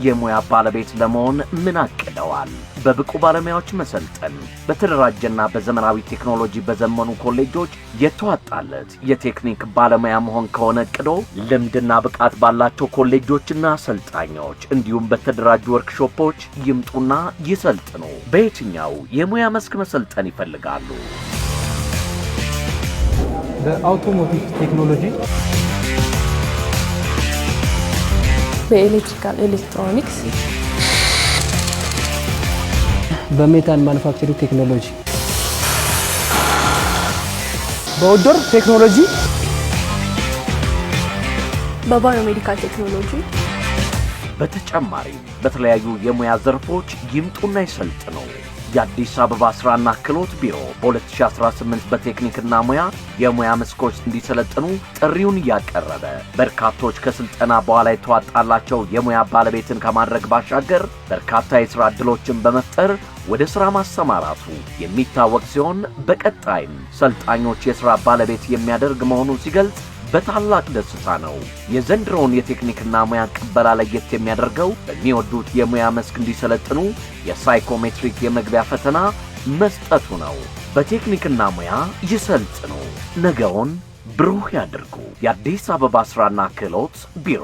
የሙያ ባለቤት ለመሆን ምን አቅደዋል? በብቁ ባለሙያዎች መሰልጠን በተደራጀና በዘመናዊ ቴክኖሎጂ በዘመኑ ኮሌጆች የተዋጣለት የቴክኒክ ባለሙያ መሆን ከሆነ እቅዶ ልምድና ብቃት ባላቸው ኮሌጆችና አሰልጣኞች እንዲሁም በተደራጁ ወርክሾፖች ይምጡና ይሰልጥኑ። በየትኛው የሙያ መስክ መሰልጠን ይፈልጋሉ? በአውቶሞቲቭ ቴክኖሎጂ፣ በኤሌክትሪካል ኤሌክትሮኒክስ፣ በሜታል ማኑፋክቸሪንግ ቴክኖሎጂ፣ በአውትዶር ቴክኖሎጂ፣ በባዮሜዲካል ቴክኖሎጂ በተጨማሪም በተለያዩ የሙያ ዘርፎች ይምጡና ይሰልጥኑ። የአዲስ አበባ ስራና ክህሎት ቢሮ በ2018 በቴክኒክና ሙያ የሙያ መስኮች እንዲሰለጥኑ ጥሪውን ያቀረበ በርካቶች ከስልጠና በኋላ የተዋጣላቸው የሙያ ባለቤትን ከማድረግ ባሻገር በርካታ የሥራ ዕድሎችን በመፍጠር ወደ ሥራ ማሰማራቱ የሚታወቅ ሲሆን በቀጣይም ሰልጣኞች የሥራ ባለቤት የሚያደርግ መሆኑን ሲገልጽ በታላቅ ደስታ ነው። የዘንድሮውን የቴክኒክና ሙያ ቅበላ ለየት የሚያደርገው በሚወዱት የሙያ መስክ እንዲሰለጥኑ የሳይኮሜትሪክ የመግቢያ ፈተና መስጠቱ ነው። በቴክኒክና ሙያ ይሰልጥኑ፣ ነገውን ብሩህ ያድርጉ። የአዲስ አበባ ስራና ክህሎት ቢሮ